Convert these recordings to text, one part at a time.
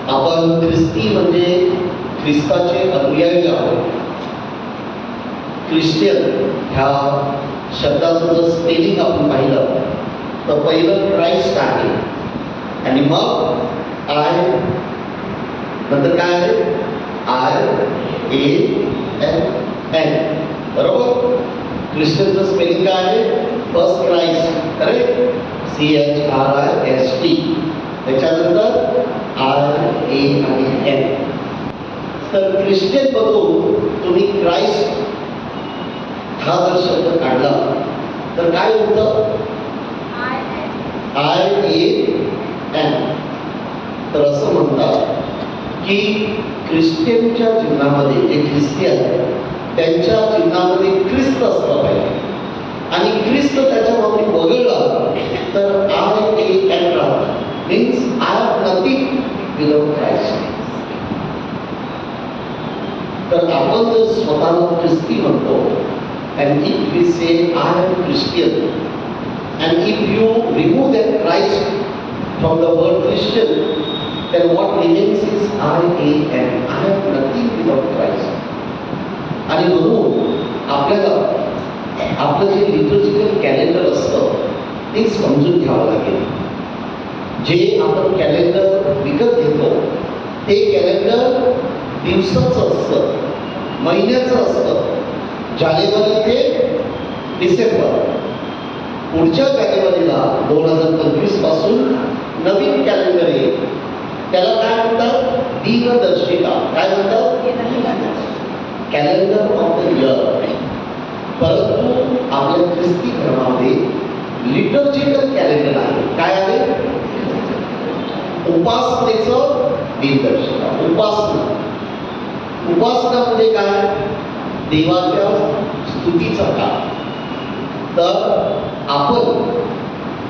आपण ख्रिस्ती म्हणजे ख्रिस्ताचे अनुयायी आहोत. ख्रिश्चन ह्या शब्दाचं जर स्पेलिंग आपण पाहिलं तर पहिलं क्राइस्ट आहे आणि मग आय नंतर काय आहे IAN, बरोबर. ख्रिश्चनचं स्पेलिंग काय आहे फर्स्ट क्राइस्ट, करेक्ट, CHRIST, त्याच्यानंतर RA आणि N. तर ख्रिश्चन मधून तुम्ही क्राइस्ट हा जर शब्द काढला तर काय होतं IAN. तर असं म्हणतात की ख्रिश्चनच्या चिन्हामध्ये जे ख्रिस्ती आहेत त्यांच्या चिन्हामध्ये ख्रिस्त असलं पाहिजे आणि ख्रिस्त त्याच्यामध्ये वगळला तर IAN राहतं. Means I have nothing without Christ. तर आपण जर स्वतःला ख्रिस्ती म्हणतो and if we say I am Christian and if you remove that Christ from the word Christian, then what remains is IAN. I have nothing without Christ. आणि म्हणून आपल्याला आपलं जे लिटर्जिकल कॅलेंडर असतं ते समजून घ्यावं लागेल. जे आपण कॅलेंडर विकत घेतो ते कॅलेंडर दिवसाचं असतं, महिन्याचं असतं. जानेवारी ते डिसेंबर. पुढच्या जानेवारीला 2025 पासून नवीन कॅलेंडर येईल. त्याला काय म्हणतात दिनदर्शिका. काय म्हणतात कॅलेंडर ऑफ द इयर. परंतु आपल्या ख्रिस्ती धर्मामध्ये लिटर्जिकल कॅलेंडर आहे. काय आहे उपासनेचं दिनदर्शिका. उपासना म्हणजे काय देवाच्या स्तुतीचा काळ. तर आपण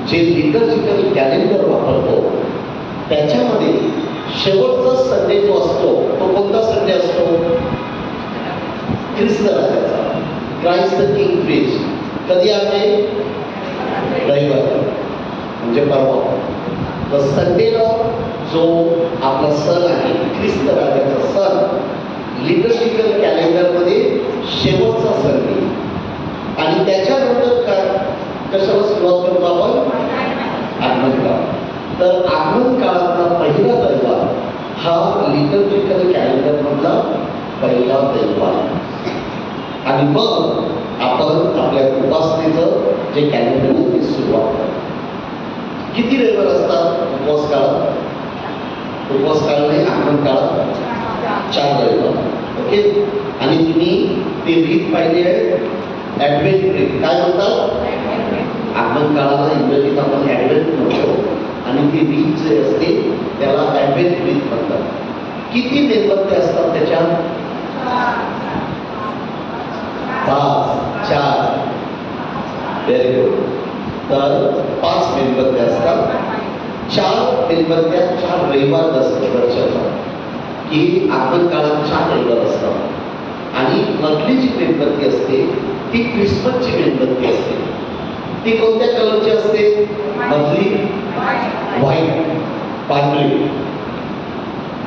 जे लिटर्जिकल कॅलेंडर वापरतो त्याच्यामध्ये शेवटचा संडे जो असतो तो कोणता संडे असतो ख्रिस्त राजाचा, क्राइस्ट द किंग फेस्ट. कधी आहे रविवारी म्हणजे परवा. तर संडेला जो आपला सण आहे ख्रिस्त राजाचा सण लिटर्जिकल कॅलेंडरमध्ये शेवटचा सण आहे. आणि त्याच्यानंतर काय कशाला सुरुवात करतो आपण आगमन काळ. तर आगमन काळातला पहिला रविवार हा लिटर्जिकल कॅलेंडरमधला पहिला रविवार. आणि मग आपण आपल्या उपासनेचं जे कॅलेंडर आहे ते सुरुवात करतो. किती रविवार असतात उपवास काळात? उपवास काळ नाही आगमन काळात 4 रविवार. ओके. आणि तुम्ही ते रीत पाहिली आहे ॲडव्हेंट रीत. काय म्हणतात आगमन काळाला इंग्रजीत आपण ॲडव्हेंट म्हणतो आणि ती रीत जे असते त्याला ॲडव्हेंट रीत म्हणतात. किती मेणबत्त्या असतात त्याच्यात? 5, 4. Very good. तर 5 मेणबत्त्या असतात. 4 मेणबत्त्या 4 रविवार असतात वर्षाचा की आगमन काळात 4 रविवार असतात. आणि मधली जी मेणबत्ती असते ती ख्रिसमसची मेणबत्ती असते. ती कोणत्या कलरची असते? मधली व्हाईट, पांढरी.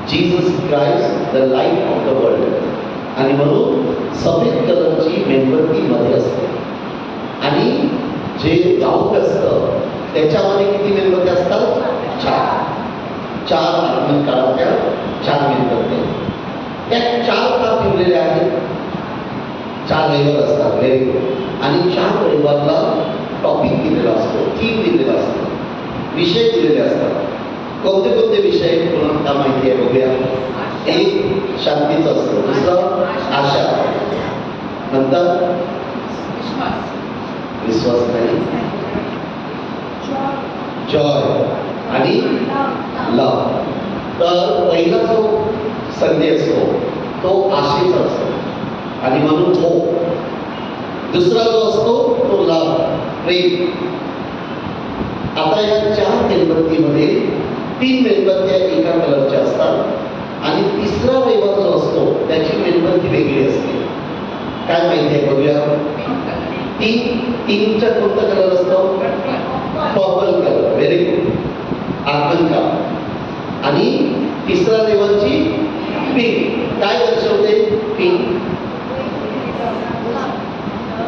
Jesus Christ the light of the world. आणि म्हणून सफेद कलरची मेणबत्ती मध्ये असते. आणि जे राऊंड असतं त्याच्यामध्ये किती मेणबत्त्या असतात? 4 आगमन काळातल्या 4 मेणबत्त्या. त्या 4 का ठेवलेल्या आहेत? 4 रविवार असतात. Very good. आणि 4 रविवारला टॉपिक दिलेला असतो, थीम दिलेला असतो, विषय दिलेले असतात. कोणते कोणते विषय तुम्हाला माहिती आहे बघूया. एक शांतीचा असतो, दुसरा आशा, नंतर विश्वास नाही, जॉय आणि लव. तर पहिला जो संडे असतो तो आशेचा असतो आणि म्हणून हो. दुसरा जो असतो तो लव, प्रेम. आता या 4 मेणबत्तीमध्ये 3 मेणबत्त्या एका कलरच्या असतात आणि तिसरा रविवार जो असतो त्याची मेणबत्ती वेगळी असते. काय माहिती आहे बघूया. 3चा कोणता कलर असतो? Purple colour. Very good. आगमन काळ. आणि तिसरा तिसऱ्या लेवलची पिंक. काय दर्शवते पिंक?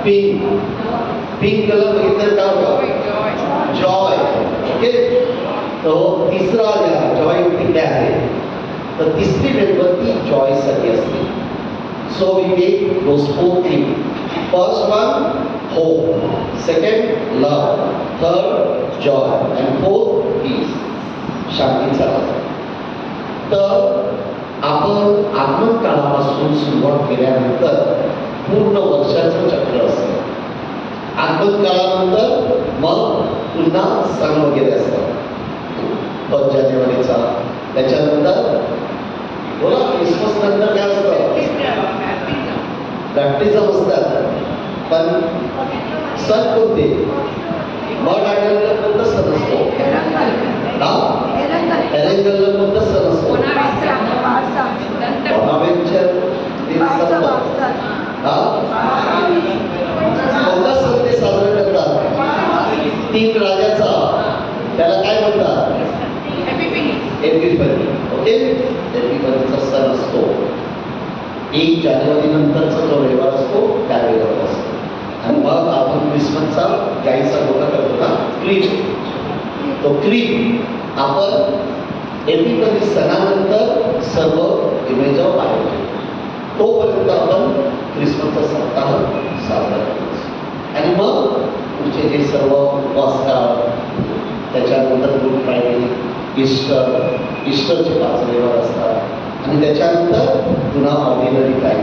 पिंक. पिंक कलर बघितलं का होता? जॉय. ओके. तो तिसरा जॉय कुठे आहे? तर तिसरी मेणबत्ती जॉय साठी असते. So we take those 4 things. First one hope, second love, third joy and fourth peace, शांतीचा राजा. तर आपण आगमन काळापासून सुरुवात केल्यानंतर पूर्ण वर्षाचं चक्र असतं. आगमन काळानंतर मग पुन्हा सण वगैरे असतात. 1 जानेवारीचा, त्याच्यानंतर बोला क्रिसमस नंतर काय असतं? बॅप्टिझम असतात. पण सण कोणते? मग आठवलं कोणता सण असतो? एरेंगलला कोणता सण असतो? कोणता सण ते साजरा करतात? 3 राजाचा, त्याला काय म्हणतात? एपिफनी. ओके. एपिफनीचा सण असतो. 1 जानेवारी नंतरचा जो रविवार असतो त्यावेळेला असतो. आणि मग आपण क्रिसमसचा गाईचा गोळा करतो ना, क्रीम. तो क्रीम आपण एपिफनी सणानंतर सर्व इमेज पाहिजे. तोपर्यंत आपण क्रिसमसचा सप्ताह साजरा करतो. आणि मग पुढचे जे सर्व उपवास, त्याच्यानंतर गुड फ्रायडे, ईस्टरचे 5 रविवार असतात. आणि त्याच्यानंतर पुन्हा ऑर्डिनरी टाईम.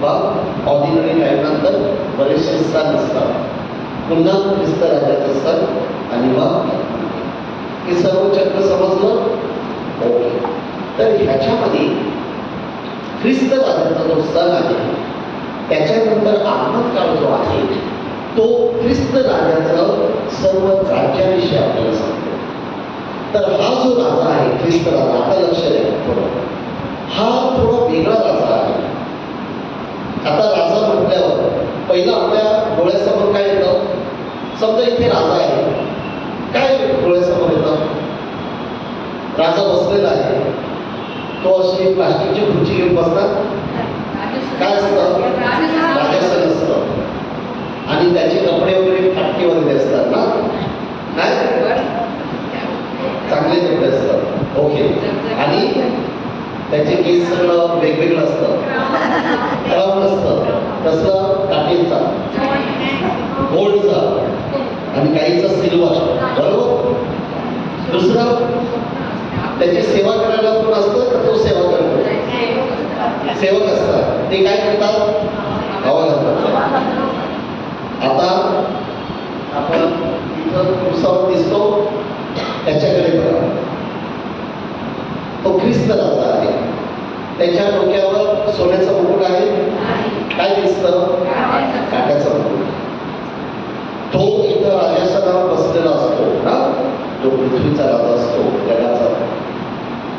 मग ऑर्डिनरी टाईमनंतर बरेचसे सण असतात. पुन्हा ख्रिस्त राजाचं सण आणि मग हे सर्व चक्र समजलं? ओके. तर ह्याच्यामध्ये ख्रिस्त राजाचा जो सण आहे त्याच्यानंतर आगमन काळ जो आहे तो ख्रिस्त राजाचं सर्व राज्याविषयी आपल्याला सांगतो. तर हा जो राजा आहे ख्रिस्त राजा, आता लक्ष द्या थोडं, हा थोडा वेगळा राजा आहे. आता राजा म्हटल्यावर पहिला आपल्या डोळ्यासमोर काय येतं? समजा इथे राजा आहे, काय डोळ्यासमोर येतं? राजा बसलेला आहे, तो अशी प्लास्टिकची खुर्ची घेऊन बसतात. काय असतं? राजासन असतं. आणि त्याचे कपडे वगैरे फाटके वगैरे असतात ना, नाही चांगले कपडे असतात. ओके. आणि त्याचे केस सगळं वेगवेगळं असतं, खराब असतं. कसलं? काठीचा, गोल्डचा, आणि काहीचा सिल्वर. बरोबर. दुसरं त्याची सेवा करायला कोण असतं तर तो सेवा करतो. सेवक असतात, ते काय करतात? हवा घालतात. आता आपण इथं पुरुषावर दिसतो, त्याच्याकडे बघा. तो ख्रिस्त राजा आहे. त्याच्या डोक्यावर सोन्याचा मुकुट आहे. काय दिसतं? काट्याचा मुकुट. तो इथं राजासनावर बसलेला असतो ना, जो पृथ्वीचा राजा असतो जगाचा.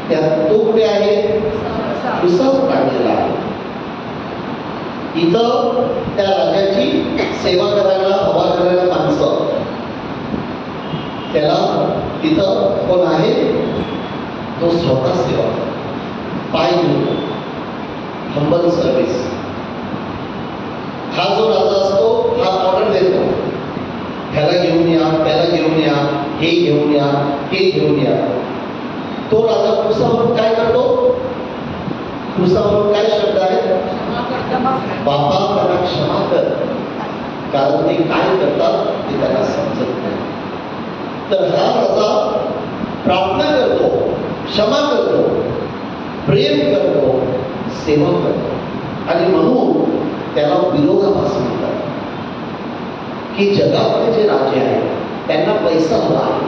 त्यात तो कुठे आहे? उसावर काढलेला आहे. इथं त्या राजाची सेवा करायला, हवा करायला माणसं, त्याला तिथं कोण आहे? तो स्वतः सेवा पाय घेतो. Humble service. हा जो राजा असतो हा ऑर्डर देतो, ह्याला घेऊन या, त्याला घेऊन या, हे घेऊन या, ते घेऊन या. तो राजा क्रुसावरून काय करतो? क्रुसावरून काय शब्द आहे? बाबा त्यांना क्षमा कर, कारण ते काय करतात ते त्यांना समजत नाही. तर हा राजा प्रार्थना करतो, क्षमा करतो, प्रेम करतो, सेवा करतो. आणि म्हणून त्याला विरोधाभास म्हणतात. की जगातले जे राजे आहेत त्यांना पैसा हवा आहे,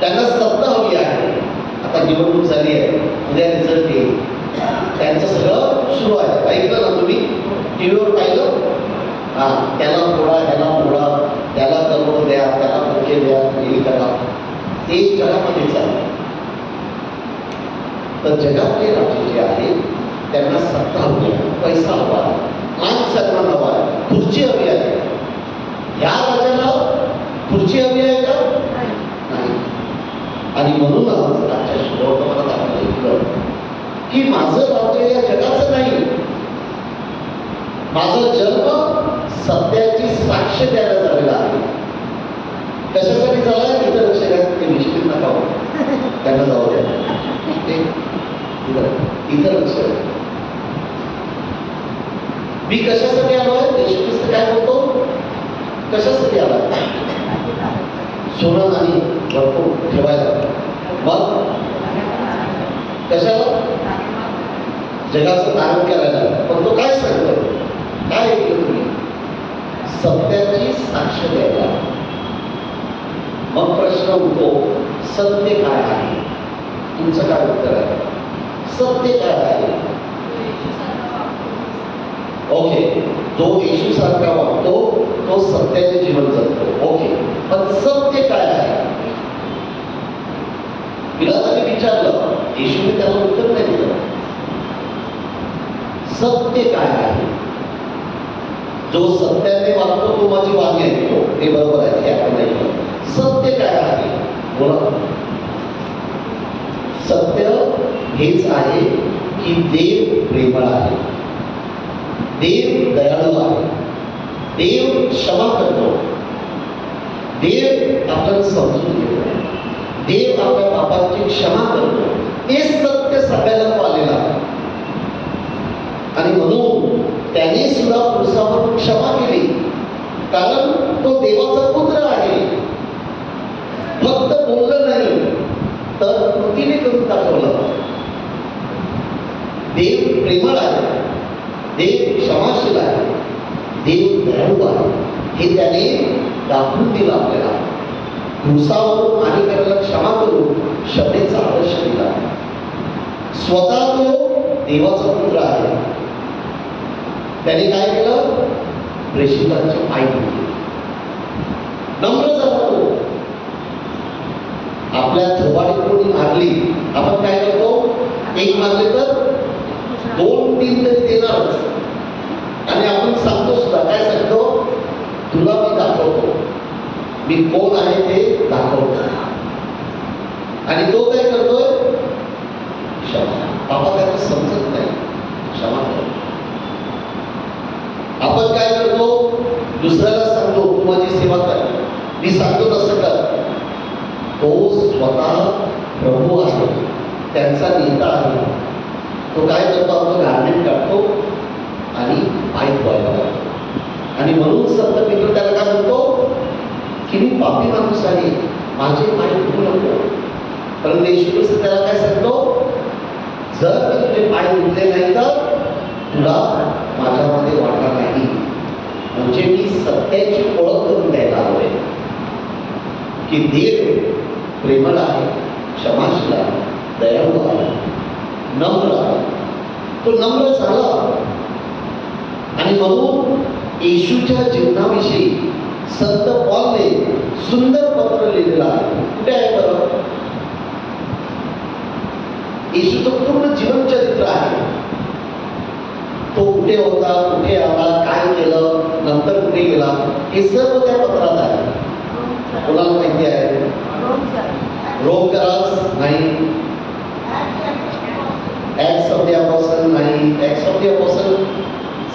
त्यांना सत्ता हवी आहे. आता निवडणूक झाली आहे, उद्या रिझल्ट येईल, त्यांचं सगळं सुरू आहे. ऐकलं ना तुम्ही? टीव्हीवर पाहिलं? हां, त्याला फोडा, ह्याला फोडा, त्याला करोड द्या, त्याला पैसे द्या, हे करा. ते जगामध्ये चाललं. तर जगातले राजे जे आहेत त्यांना सत्ता हवी आहे, पैसा हवा आहे, मान सन्मान हवा आहे, खुर्ची हवी आहे. ह्या राजाला खुर्ची हवी आहे का? नाही. आणि म्हणूनच आजच्या शिरोपणात आपण ऐकलं की माझं राज्य या जगाचं नाही, माझा जन्म सत्याची साक्ष द्यायला झालेला आहे. कशासाठी झाला इथं लक्ष द्या, ते निश्चित नका त्यांना जाऊ द्या, इथं लक्ष द्या. मी कशासाठी आलोय? येशू ख्रिस्त काय बोलतो? कशासाठी आलाय? सोनं आणि भरपूर ठेवायला. मग कशाला? जगाचं तारण करायला. पण तो काय सांगतोय? काय ऐकलं तुम्ही? सत्याची साक्ष द्यायला. मग प्रश्न उठतो, सत्य काय आहे? तुमचं काय उत्तर आहे? सत्य काय आहे? ओके, जो येशू सारखा वागतो तो सत्याचे जीवन जगतो. ओके, पण सत्य काय आहे? पिलाताने विचारलं, येशूने त्याला उत्तर नाही दिलं. सत्य काय आहे? जो सत्याने वागतो तो माझी वाणी ऐकतो. ते बरोबर आहे, हे आपण ऐकलं. सत्य काय आहे? बोला. सत्य हेच आहे की देव प्रेमळ आहे, देव दयाळू आहे, देव क्षमा करतो, देव आपल्याला समजून घेतो, देव आपल्या पापाची क्षमा करतो. हे सत्य सगळ्याला आलेलं आहे. आणि म्हणून त्याने सुद्धा पुरुषावर क्षमा केली, कारण तो देवाचा पुत्र आहे. फक्त बोललं नाही तर कृतीने करून दाखवलं. देव प्रेमळ आहे, देव क्षमाशील आहे, देव दयाळू आहे, हे त्याने दाखवून दिलं आपल्याला. पुरुषावरून आणि करायला क्षमा करून क्षमेचा आदर्श दिला. स्वतः तो देवाचा पुत्र आहे. त्याने काय केलं? प्रेषितांची पाय धुतली, नम्र झाला तो. आपल्या थोबाडीत कोणी मागली, आपण काय करतो? एक मागले तर 2-3 तरी देणारच. आणि आपण सांगतो सुद्धा, काय सांगतो? तुला मी दाखवतो, मी कोण आहे ते दाखवतो. आणि तो काय करतोय? क्षमा. बाबा त्याला समजत नाही, क्षमा करतो. आपण काय करतो? दुसऱ्याला सांगतो तू माझी सेवा कर, मी सांगतो तसं कर. तो स्वतः प्रभू आहे, त्यांचा नेता आहे. तो काय करतो? आपलं गार्मेंट काढतो आणि पाय धुवायला लागतो. आणि म्हणून संत मित्र त्याला काय म्हणतो की मी पापी माणूस आहे, माझे पाय धुवू नको. परंतु येशू ख्रिस्त त्याला काय सांगतो? जर मी तुझे पाय धुतले नाही तर तुला माझ्यामध्ये वाटा नाही. म्हणजे मी सत्याची ओळख करून द्यायला हवे की देव प्रेमळ आहे, क्षमाशील आहे, दयाळू आहे, नम्र आहे. तो नम्र झाला. आणि म्हणून येशूच्या जीवनाविषयी संत पॉलने सुंदर पत्र लिहिलेलं आहे. कुठे आहे बरं? येशूचं पूर्ण जीवन चरित्र आहे. तो कुठे होता, कुठे आला, काय केलं, नंतर कुठे गेला, हे सर्व त्या पत्रात आहे. कोणाला माहिती आहे? रोम करास नाही, ऍक्ट्स ऑफ द अपोस्टल नाही. ऍक्ट्स ऑफ द अपोस्टल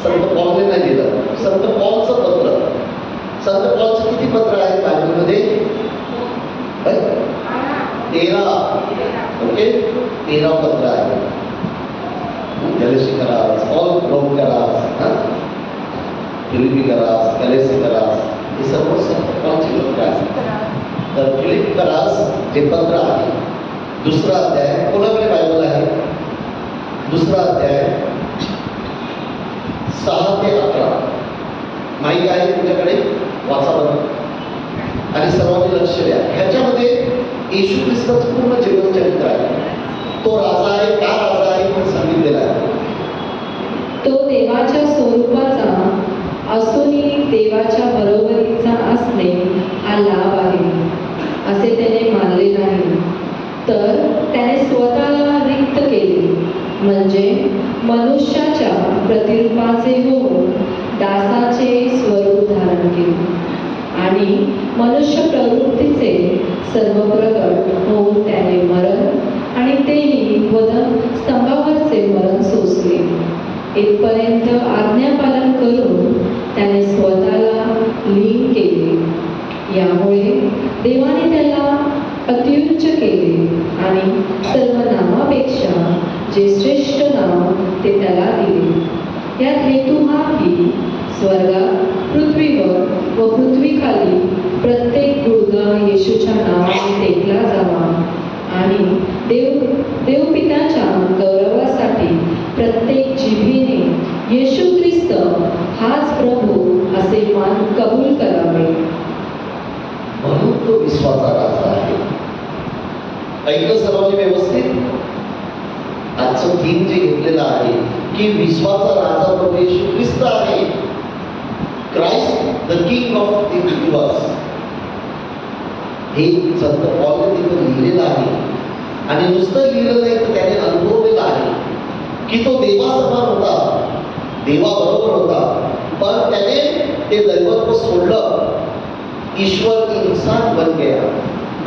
संत पॉलने नाही दिलं. संत पॉलचं पत्र. संत पॉलचं किती पत्र आहेत बायबलमध्ये? 13. ओके, 13 पत्र आहेत. गलेशी करास, रोम करास, फिलिपी करास, गलेसी करास, हे सर्व संत पॉलची पत्र आहेत. तर फिलिप करास जे पत्र आहे, 2रा अध्याय, कोणाकडे बायबल आहे? 2रा अध्याय 6 ते 11. माहिती आहे तुमच्याकडे? वाचा बरं आणि सर्वांनी लक्ष द्या. ह्याच्यामध्ये येशू ख्रिस्ताचं पूर्ण जीवन चरित्र आहे. तो राजा आहे, का राजा आहे हे सांगितलेलं आहे. तो देवाच्या स्वरूपाचा असूनही देवाच्या बरोबरीचा असणे हा लाभ आहे असे त्याने मानले नाही, तर त्याने स्वतःला रिक्त केले, म्हणजे मनुष्याच्या प्रतिरूपाचे होऊन दासाचे स्वरूप धारण केले. आणि मनुष्य प्रवृत्तीचे सर्व प्रगट होऊन त्याने मरण आणि तेही वधन स्तंभावरचे इथपर्यंत आज्ञापालन करून त्याने स्वतःला लीन केले. यामुळे देवाने त्याला अत्युच्च केले आणि सर्व नावापेक्षा जे श्रेष्ठ नाव ते त्याला दिले. यात हेतू हा की स्वर्गात, पृथ्वीवर व पृथ्वीखाली प्रत्येक गुडघा येशूच्या नावाने टेकला जावा आणि देवपिताच्या गौरवासाठी प्रत्येक जिभेने येशू ख्रिस्त हाच प्रभू असे मान कबूल करावे. म्हणून तो विश्वाचा राजा आहे. ऐकलं सर्वांनी व्यवस्थित? आजचं थीम जे घेतलेलं आहे की विश्वाचा राजा प्रभू येशू ख्रिस्त आहे. Christ the king of the universe, हे संत पॉलने तिथं लिहिलेलं आहे. आणि नुसतं लिहिलं नाही तर त्याने अनुभवलेलं आहे की तो देवासमान होता, देवाबरोबर होता, पण त्याने ते दैवत्व सोडलं. ईश्वर इंसान बन गया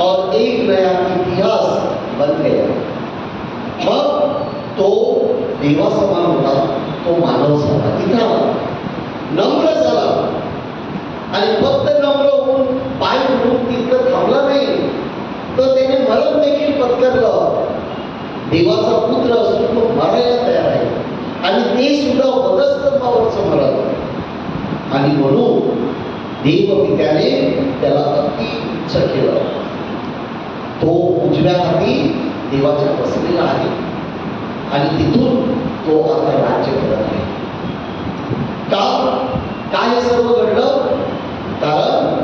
और एक नया इतिहास बन गया. मग तो देवासमान होता, तो मानव झाला, इथं नम्र झाला आणि फक्त नम्र होऊन पाय धरून तिथं थांबला नाही, तर त्याने मरण देखील पत्करलं. देवाचा पुत्र असून तो मारायला तयार आहे आणि ते सुद्धा वधस्तंभावरचं मरण. आणि म्हणून देवपित्याने त्याला अति उच्च केलं. तो उजव्या हाती देवाच्या बसलेला आहे आणि तिथून तो आता राज्य करत आहे. काय हे सर्व घडलं? कारण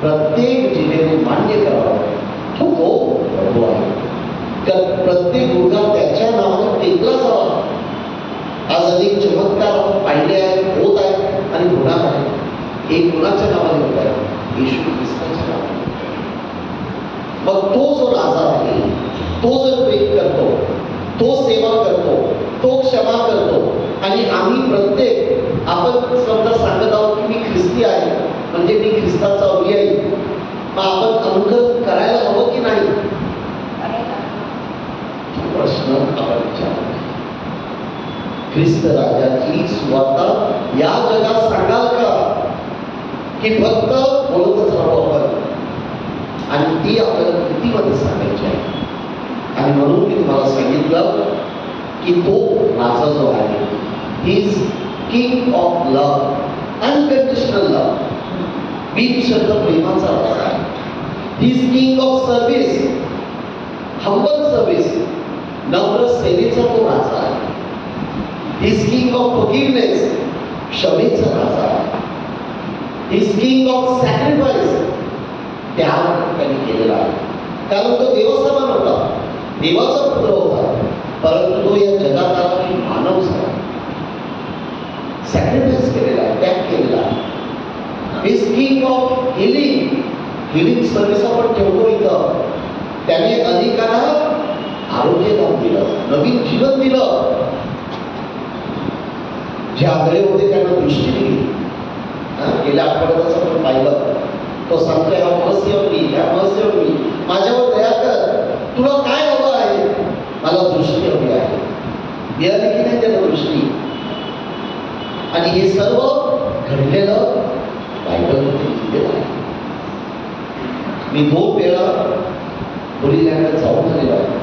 प्रत्येक जिल्ह्याने मान्य करावं तो प्रभू आहे. प्रत्येक गुडघा त्याच्या नावाने टेकला जावा. आज अनेक चमत्कार आपण पाहिले आहेत, होत आहेत आणि होणार आहे. हे कुणाच्या नावाने होत आहे? येशू ख्रिस्ताच्या नावाने. मग तो जो राजा आहे, तो जर प्रेम करतो, तो सेवा करतो, तो क्षमा करतो आणि आम्ही प्रत्येक आपण समजा सांगत आहोत की मी ख्रिस्ती आहे, म्हणजे मी ख्रिस्ताचा अनुयायी, मग आपण अनुकरण करायला हवं की नाही? प्रश्न आपण विचारला. ख्रिस्त राजाची सुवार्ता या जगात सांगाल का, की फक्त बोलतच राहू आपण? आणि ती आपल्याला कृतीमध्ये सांगायची आहे. आणि म्हणून मी तुम्हाला सांगितलं की तो राजा जो आहे, he is king of love, unconditional love. बिन शब्द प्रेमाचा राजा आहे. He is king of service, humble service, नम्र सेवेचा तो राजा आहे. He is king of forgiveness, क्षमेचा राजा आहे. He is king of sacrifice, त्याग त्यांनी केलेला आहे. कारण तो देवासमान होता, देवाचा पुत्र होता, परंतु तो या जगात आला की मानव झाला. सॅक्रिफाइस केलेला आहे, त्याग केलेला आहे. Is king of healing, healing service आपण ठेवतो इथं. त्याने अनेकांना आरोग्य दान दिलं, नवीन जीवन दिलं. जे आंधळे होते त्यांना दृष्टी दिली. गेल्या आठवड्यातच आपण पाहिलं, तो सांगतोय हा महसेवकी, ह्या महसेवकी, माझ्यावर दया कर, तुला काय हवं आहे? मला दृष्टी हवी आहे. मिळाली की नाही त्याला दृष्टी? आणि हे सर्व घडलेलं बायबलमध्ये लिहिलेलं आहे. मी 2 वेळा होली लँडला जाऊन आलेलो आहे.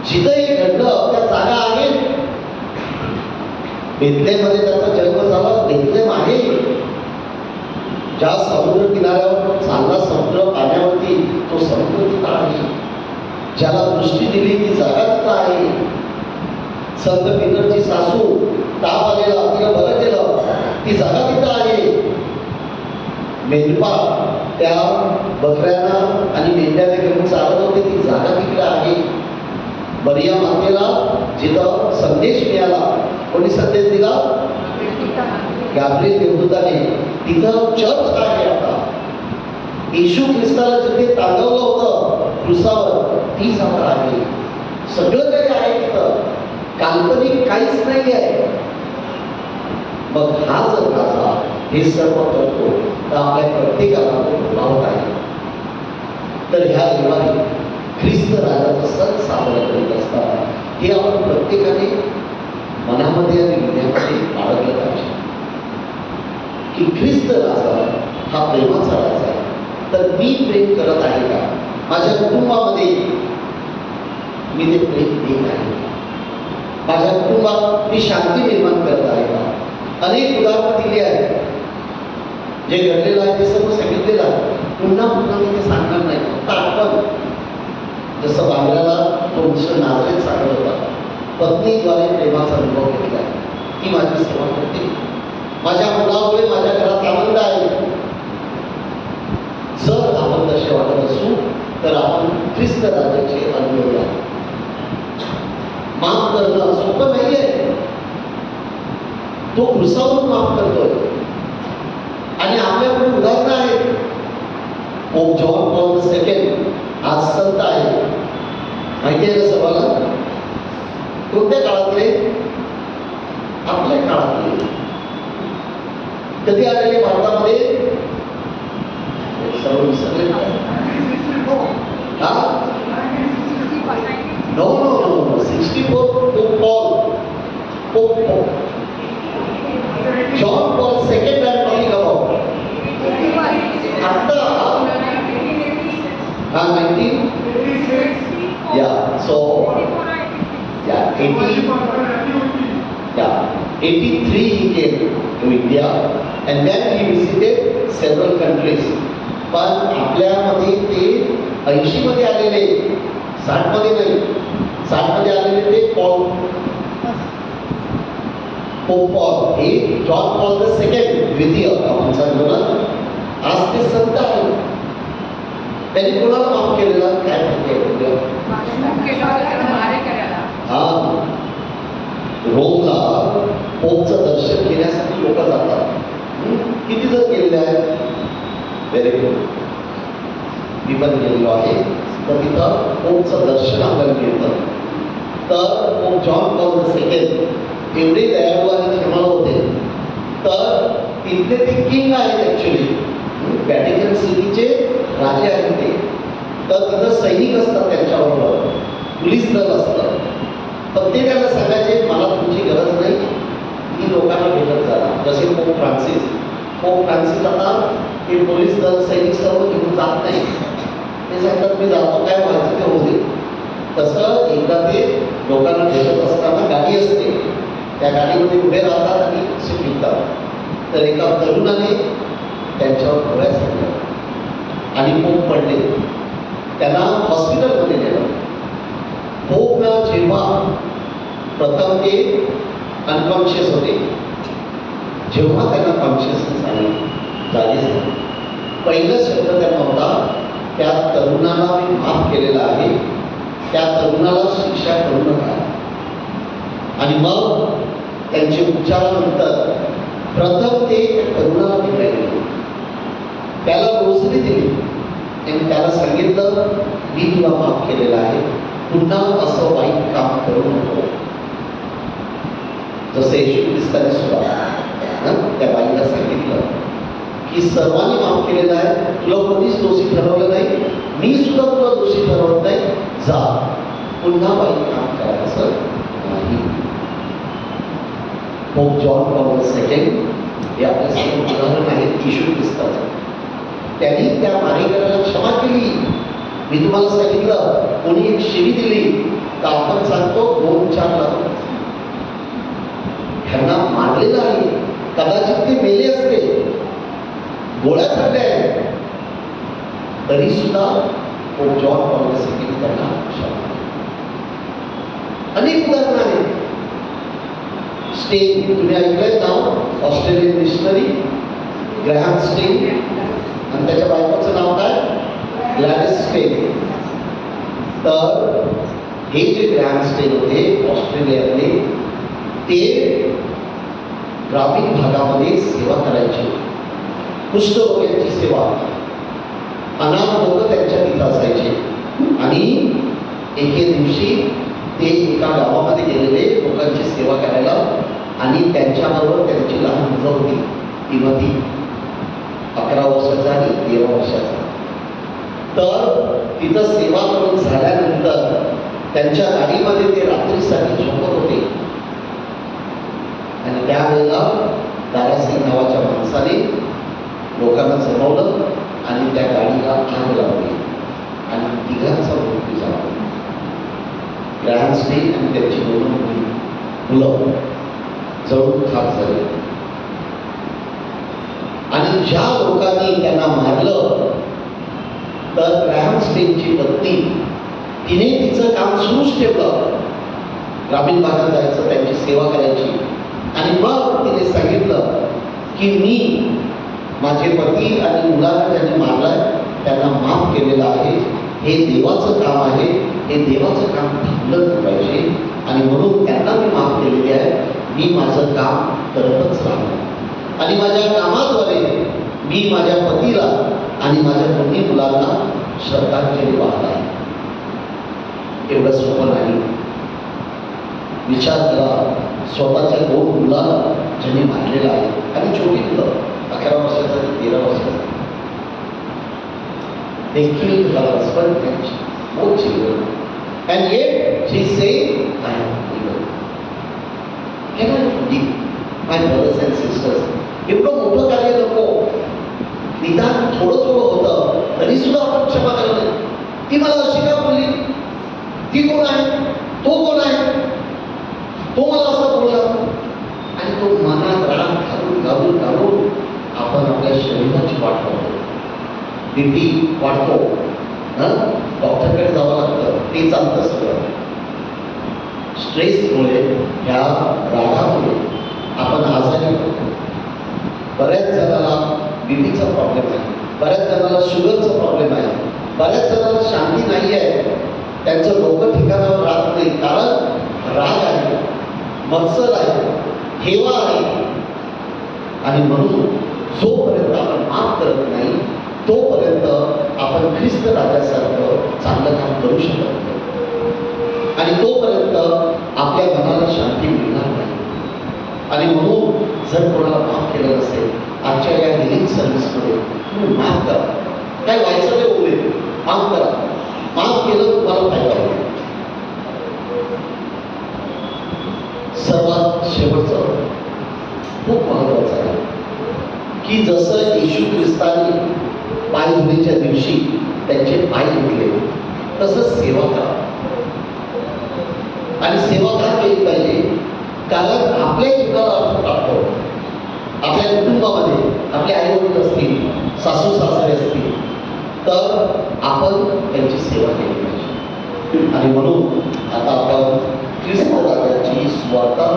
जिथं हे घडलं त्या जागा आहेत. बेथलेहमध्ये त्याचा जन्म झाला, बेथलेहम आहे. ज्या समुद्र किनाऱ्यावर चालला समुद्र पाण्यावरती, तो समुद्र तिथं आहे. ज्याला दृष्टी दिली ती जागा तिथं आहे. संत पीटरची सासू ताप आलेला, तिला बरं केलं, ती जागा तिथं आहे. मेंढपा त्या बकऱ्यांना आणि मेंढ्याने घेऊन चालत होते, ती जागा तिकडे आहे. मरिया मातेला जिथं संदेश मिळाला, कोणी संदेश दिला? गॅब्रिएल देवदूताने. तिथं चर्च आहे आता. येशू ख्रिस्ताला जिथे टांगवलं होतं क्रुसावर, ती जागा आहे. सगळं काही आहे तिथं, काल्पनिक काहीच नाही आहे. मग हा जर राजा हे सर्व करतो तर आपल्या प्रत्येकाला तो भावत आहे. तर ह्या रविवारी ख्रिस्त राजाचा सण साजरा करीत असताना हे आपण प्रत्येकाने मनामध्ये आणि हृदयामध्ये बाळगलं पाहिजे की ख्रिस्त राजा हा प्रेमाचा राजा आहे. तर मी प्रेम करत आहे का? माझ्या कुटुंबामध्ये मी ते प्रेम देत आहे का? माझ्या कुटुंबात मी शांती निर्माण करत आहे का? अनेक उदाहरणं दिली आहेत. जे घडलेलं आहे ते सर्व सांगितलेलं आहे. पुन्हा पुन्हा मी ते सांगणार नाही. फक्त आपण जसं बांद्र्याला तो नाझरेत सांगत होता, पत्नीद्वारे प्रेमाचा अनुभव घेतला, ती माझी सेवा करते. माझ्या मुलामुळे माझ्या घरात आनंद आहे. जर आपण तसे वाटत असू तर आपण ख्रिस्त राजाचे अनुभव आहे. माफ करणं सोपं नाही आहे. तो क्रुसावरून माफ करतोय. आणि आपल्याकडे उदाहरणं आहेत. पोप जॉन पॉल II आज संत आहे. माहिती आहे ना सर्वांना? कोणत्या काळातले? आपल्या काळातले. कधी आलेले भारतामध्ये? सर्व विसरले हा? No no no 64 Pope Paul. Pope John Paul II and talking about. आता हा 19 yeah so yeah 83 he came to India and then he visited several countries. पण आपल्यामध्ये ते 80 मध्ये आलेले, 60 मध्ये नाही, 60 मध्ये आलेले ते पोप पॉल, हे जॉन पॉल II द्वितीय आपण सांगतो ना. आज ते संत आहे. त्यांनी कोणाला माफ केलेलं? काय माहिती आहे? हा, रोमला पोपचं दर्शन घेण्यासाठी लोक जातात. किती जण गेलेले आहेत? Very good. मी पण गेलेलो आहे. तर तिथं पोपचं दर्शन आपल्याला मिळतं. तर पोप जॉन पॉल II एवढे दयाळू आणि क्षमाळू होते. तर तिथले ते किंग आहेत ऍक्च्युली. व्हॅटिकन सिटीचे राजे आहेत ते. तर तिथं सैनिक असतात त्यांच्याबरोबर, पोलीस दल असतं. पण ते त्यांना सांगायचे मला तुमची गरज नाही, ही लोकांना भेटत जा. जसे पोप फ्रान्सिस आता हे पोलीस दल सैनिक सर्व घेऊन जात नाही. ते सांगतात मी जातो, काय व्हायचं ते होऊ दे. तसं एकदा ते लोकांना भेटत असताना गाडी असते, त्या गाडीमध्ये उभे राहतात आणि असे फिरतात. तर एका तरुणाने त्यांच्यावर गोळ्या सांगितल्या आणि पोप पडले. त्यांना हॉस्पिटलमध्ये नेलं. पोपनं जेव्हा प्रथम ते अनकॉन्शियस होते, जेव्हा त्यांना कॉन्शियसनेस आली, जागे झाले, पहिला शब्द त्यांना होता, त्या तरुणाला मी माफ केलेला आहे, त्या तरुणाला शिक्षा करू नका. आणि मग त्यांचे उपचारानंतर प्रथम ते तरुणाला भेटायला, त्याला रोजरी दिली आणि त्याला सांगितलं मी तुला माफ केलेलं आहे, पुन्हा असं वाईट काम करू नको. जसं येशू ख्रिस्ताने सुद्धा त्या बाईला सांगितलं की सर्वांनी माफ केलेलं आहे, तुला कोणीच दोषी ठरवलं नाही, मी सुद्धा तुला दोषी ठरवत नाही, जा पुन्हा वाईट काम करायचं नाही. पोप जॉन पॉल II हे आपल्यासमोर उदाहरण आहेत येशू ख्रिस्ताचं. त्यांनी त्या मारेकऱ्याला क्षमा केली. मी तुम्हाला सांगितलं कोणी एक शिवी दिली तर आपण सांगतो 2-4 लाख. त्यांना मारलेलं आहे, कदाचित ते मेले असते, गोळ्या झाल्या आहेत, तरी सुद्धा पोप जॉन पॉल II त्यांना क्षमा. अनेक उदाहरणं आहेत. स्टेन तुम्ही ऐकलंय नाव? ऑस्ट्रेलियन मिशनरी ग्रॅहम स्टेन आणि त्याच्या बायकोचं नाव काय? ग्लॅडिस स्टेन. तर हे जे ग्रॅहम स्टेन होते ऑस्ट्रेलियातले, ते ग्रामीण भागामध्ये सेवा करायचे, कुष्ठरोग्यांची सेवा. अनाथ लोक त्यांच्या तिथं असायचे आणि एके दिवशी ते एका गावामध्ये गेलेले लोकांची सेवा करायला आणि त्यांच्याबरोबर त्यांची लहान मुलं होती, ती 11 वर्षाचा आणि 13 वर्षाचा. तर तिथं सेवा करून झाल्यानंतर त्यांच्या गाडीमध्ये ते रात्रीसाठी झोपत होते त्यावेळेला दारासिंग नावाच्या माणसाने लोकांना जमवलं आणि त्या गाडीला आग लावली आणि तिघांचा मृत्यू झाला. ग्रॅहम स्टेन आणि त्याची दोन मुलं जळून खाक झाले. आणि ज्या लोकांनी त्यांना मारलं तर ग्रॅहम स्टेनची पत्नी, तिने तिचं काम सुरूच ठेवलं. ग्रामीण भागात जायचं, त्यांची सेवा करायची. आणि मग तिने सांगितलं की मी माझे पती आणि मुलांना ज्यांनी मारलाय त्यांना माफ केलेलं आहे. हे देवाचं काम आहे, हे देवाचं काम थांबलं पाहिजे आणि म्हणून त्यांना मी माफ केलेली आहे. मी माझं काम करतच राहणार आणि माझ्या कामाद्वारे मी माझ्या पतीला आणि माझ्या दोन्ही मुलांना श्रद्धांजली वाहणार. एवढं सोपं नाही. विचार करा, स्वतःच्या दोन मुलाला ज्यांनी मारलेला आहे आणि छोटी मुलं 11 वर्षाचा आणि 13 वर्षाचा, they killed her husband and both children, and yet she said, I am forgiven. Can I forgive my brothers and sisters? एवढं मोठं कार्य नको, निदान थोडं थोडं होतं तरी सुद्धा आपण क्षमा करतो. ती मला अशी का बोलली? ती कोण आहे? तो कोण आहे? तो मला असं बोलला. आणि तो मनात राग घालून घालून घालून आपण आपल्या शरीराची वाट पाहतो. बीपी वाढतो, डॉक्टरकडे जावं लागतं, ते चालतं सगळं. स्ट्रेसमुळे, ह्या रागामुळे आपण आजारी पडतो. बऱ्याच जणांना बीपीचा प्रॉब्लेम आहे, बऱ्याच जणांना शुगरचा प्रॉब्लेम आहे, बऱ्याच जणांना शांती नाही आहे. त्यांचं डोकं ठिकाणावर राहत नाही, कारण राग आहे, मत्सर आहे, हेवा आहे. आणि म्हणून जोपर्यंत आपण माफ करत नाही तोपर्यंत आपण ख्रिस्त राजासारखं चांगलं काम करू शकत नाही आणि तोपर्यंत आपल्या मनाला शांती मिळणार नाही. आणि म्हणून जर कोणाला माफ केलं नसेल, आजच्या या हिलिंग सर्व्हिसमध्ये तुम्ही माफ करा. काय व्हायचं ते होऊ दे, माफ करा. माफ केलं तुम्हाला फायदा होईल. सर्वात शेवटचं खूप महत्वाचं आहे की जसं येशू ख्रिस्ताने पाय धुण्याच्या दिवशी त्यांचे पाय धुतले, तसंच सेवा करा. आणि सेवा का केली पाहिजे? कारण आपल्या जीवनाला अर्थ प्राप्त होतो. आपल्या कुटुंबामध्ये आपले आई वडील असतील, सासू सासरे असतील, तर आपण त्यांची सेवा केली पाहिजे. आणि म्हणून आता आपण ख्रिस्त राजाची सुवार्ता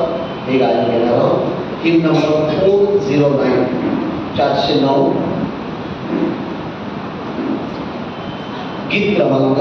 हे गायन घेणार आहोत. हिम नंबर 409, 409, गीत क्रमांक